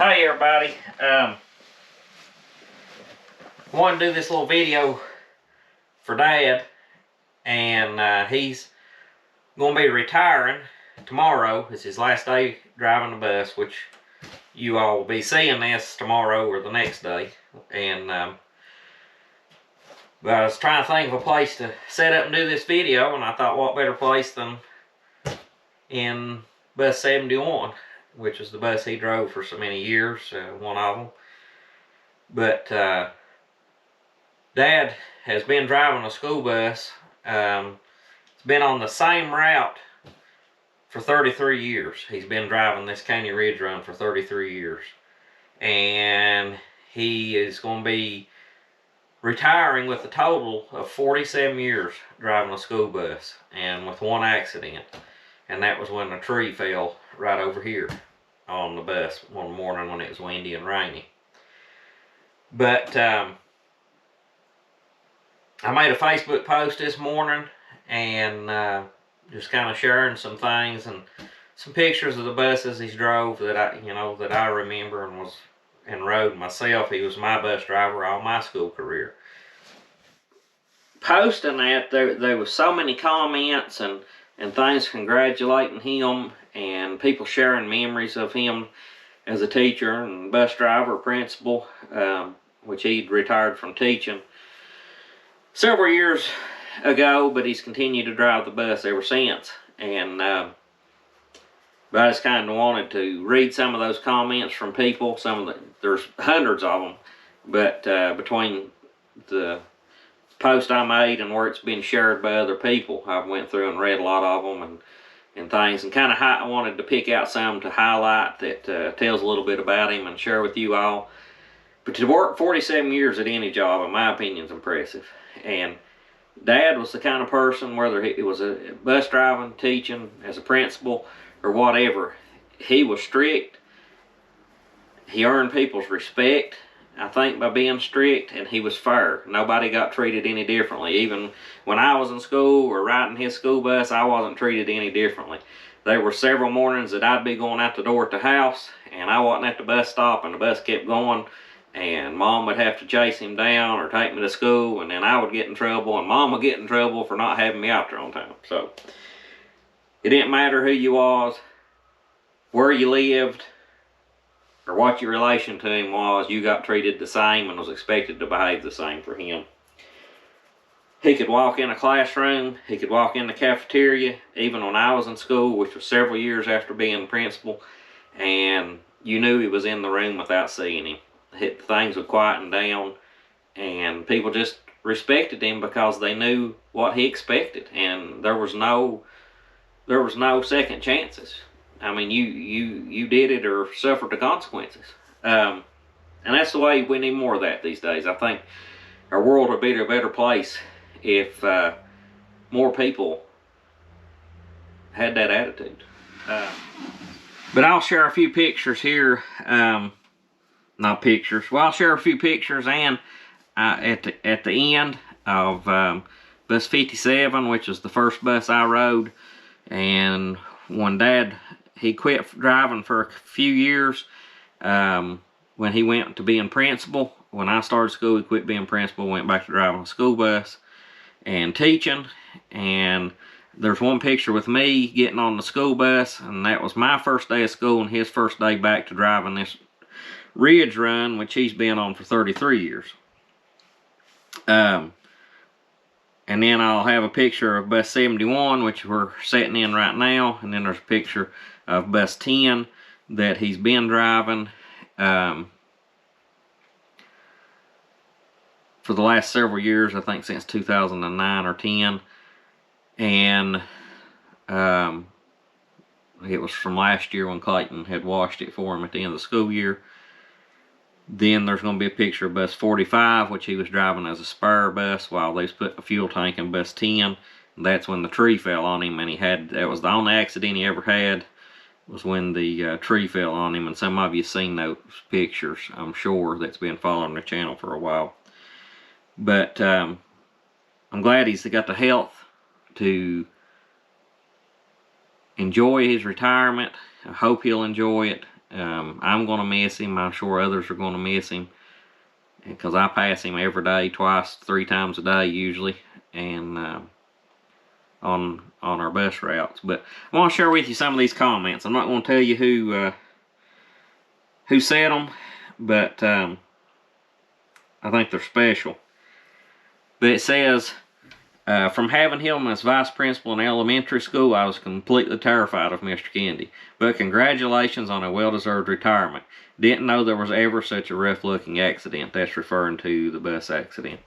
Hey everybody, wanted to do this little video for Dad, and he's going to be retiring tomorrow. It's his last day driving the bus, which you all will be seeing this tomorrow or the next day. And but I was trying to think of a place to set up and do this video, and I thought what better place than in bus 71, which is the bus he drove for so many years, one of them. But Dad has been driving a school bus. It's been on the same route for 33 years. He's been driving this Caney Ridge Run for 33 years. And he is going to be retiring with a total of 47 years driving a school bus, and with one accident. And that was when a tree fell right over here on the bus one morning when it was windy and rainy. But I made a Facebook post this morning and just kind of sharing some things and some pictures of the buses he's drove that I remember and rode myself. He was my bus driver all my school career. Posting that, there was so many comments and things congratulating him, and people sharing memories of him as a teacher and bus driver, principal, which he'd retired from teaching several years ago, but he's continued to drive the bus ever since. And but I just kind of wanted to read some of those comments from people. There's hundreds of them, but between the post I made and where it's been shared by other people, I went through and read a lot of them and things, and kind of I wanted to pick out some to highlight that tells a little bit about him and share with you all. But to work 47 years at any job, in my opinion, is impressive. And Dad was the kind of person, whether it was a bus driving, teaching, as a principal, or whatever, he was strict. He earned people's respect, I think, by being strict, and he was fair. Nobody got treated any differently. Even when I was in school or riding his school bus, I wasn't treated any differently. There were several mornings that I'd be going out the door at the house, and I wasn't at the bus stop, and the bus kept going, and Mom would have to chase him down or take me to school, and then I would get in trouble, and Mom would get in trouble for not having me out there on time. So it didn't matter who you was, where you lived, or what your relation to him was, you got treated the same and was expected to behave the same for him. He could walk in a classroom, he could walk in the cafeteria, even when I was in school, which was several years after being principal, and you knew he was in the room without seeing him. Things would quieten down, and people just respected him because they knew what he expected, and there was no second chances. I mean, you did it or suffered the consequences. And that's the way we need more of that these days. I think our world would be a better place if more people had that attitude. But I'll share a few pictures here. Not pictures. Well, I'll share a few pictures and at the end of bus 57, which is the first bus I rode. And when Dad, he quit driving for a few years when he went to being principal. When I started school, he quit being principal, went back to driving a school bus and teaching. And there's one picture with me getting on the school bus, and that was my first day of school and his first day back to driving this Ridge Run, which he's been on for 33 years. And then I'll have a picture of bus 71, which we're sitting in right now. And then there's a picture of bus 10 that he's been driving for the last several years, I think since 2009 or 10. And it was from last year when Clayton had washed it for him at the end of the school year. Then there's going to be a picture of bus 45, which he was driving as a spare bus while they was putting a fuel tank in bus 10. And that's when the tree fell on him, and that was the only accident he ever had, was when the tree fell on him. And some of you seen those pictures, I'm sure, that's been following the channel for a while. But I'm glad he's got the health to enjoy his retirement. I hope he'll enjoy it. I'm going to miss him. I'm sure others are going to miss him, because I pass him every day, twice, 3 times a day usually, and on our bus routes. But I want to share with you some of these comments. I'm not going to tell you who said them, but I think they're special. But it says, from having him as vice principal in elementary school, I was completely terrified of Mr. Caney. But congratulations on a well-deserved retirement. Didn't know there was ever such a rough-looking accident. That's referring to the bus accident.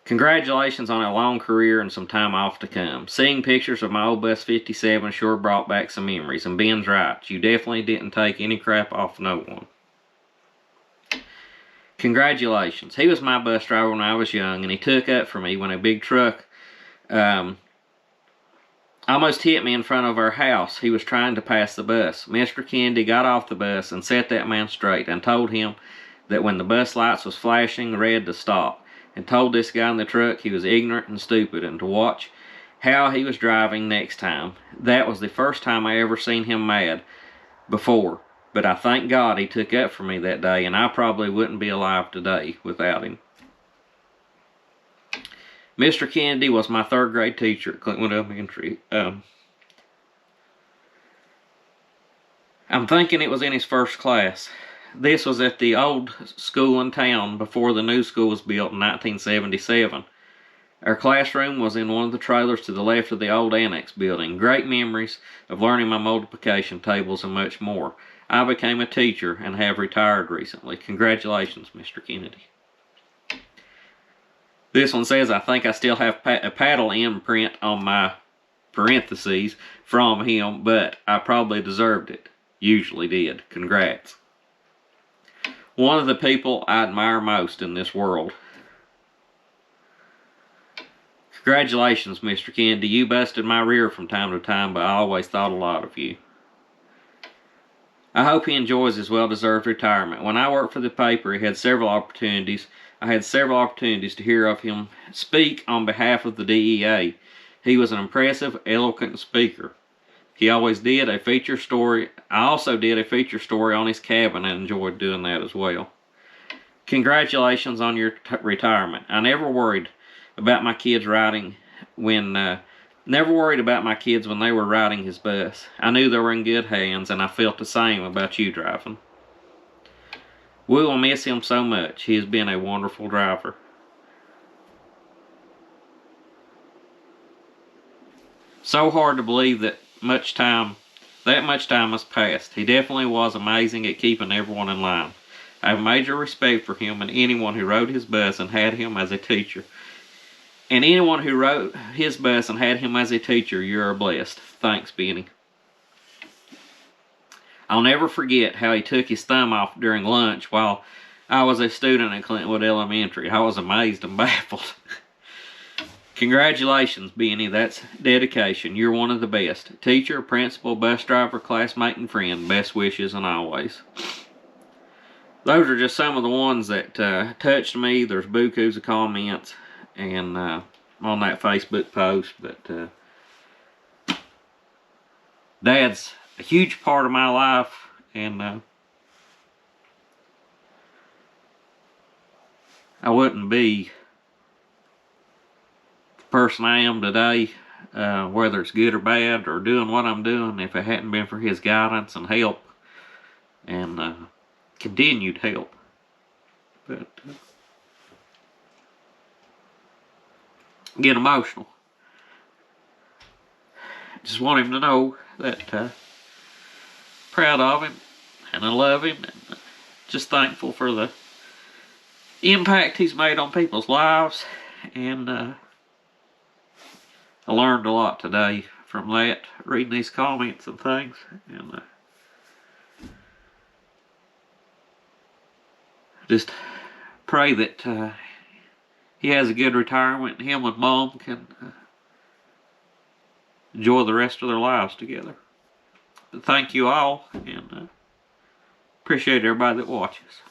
Congratulations on a long career and some time off to come. Seeing pictures of my old bus 57 sure brought back some memories. And Ben's right. You definitely didn't take any crap off no one. Congratulations. He was my bus driver when I was young, and he took up for me when a big truck almost hit me in front of our house. He was trying to pass the bus. Mr. Kennedy got off the bus and set that man straight and told him that when the bus lights was flashing red to stop, and told this guy in the truck he was ignorant and stupid and to watch how he was driving next time. That was the first time I ever seen him mad before. But I thank God he took up for me that day, and I probably wouldn't be alive today without him. Mr. Kennedy was my 3rd grade teacher at Clintwood Elementary. I'm thinking it was in his first class. This was at the old school in town before the new school was built in 1977. Our classroom was in one of the trailers to the left of the old annex building. Great memories of learning my multiplication tables and much more. I became a teacher and have retired recently. Congratulations, Mr. Kennedy. This one says, I think I still have a paddle imprint on my parentheses from him, but I probably deserved it. Usually did. Congrats. One of the people I admire most in this world. Congratulations, Mr. Kennedy. You busted my rear from time to time, but I always thought a lot of you. I hope he enjoys his well-deserved retirement. When I worked for the paper, I had several opportunities to hear of him speak on behalf of the DEA. He was an impressive, eloquent speaker. He always did a feature story. I also did a feature story on his cabin and enjoyed doing that as well. Congratulations on your retirement. I never worried about my kids riding when they were riding his bus. I knew they were in good hands, and I felt the same about you driving. We will miss him so much. He has been a wonderful driver. So hard to believe that much time has passed. He definitely was amazing at keeping everyone in line. I have major respect for him and anyone who rode his bus and had him as a teacher. You're blessed. Thanks, Benny. I'll never forget how he took his thumb off during lunch while I was a student at Clintwood Elementary. I was amazed and baffled. Congratulations, Benny. That's dedication. You're one of the best. Teacher, principal, bus driver, classmate, and friend. Best wishes and always. Those are just some of the ones that touched me. There's bukus of comments and on that Facebook post. But Dad's a huge part of my life, and I wouldn't be person I am today, whether it's good or bad or doing what I'm doing, if it hadn't been for his guidance and help and continued help. But get emotional. Just want him to know that proud of him and I love him, and just thankful for the impact he's made on people's lives, and I learned a lot today from that, reading these comments and things, and just pray that he has a good retirement and him and Mom can enjoy the rest of their lives together. But thank you all, and appreciate everybody that watches.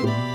you.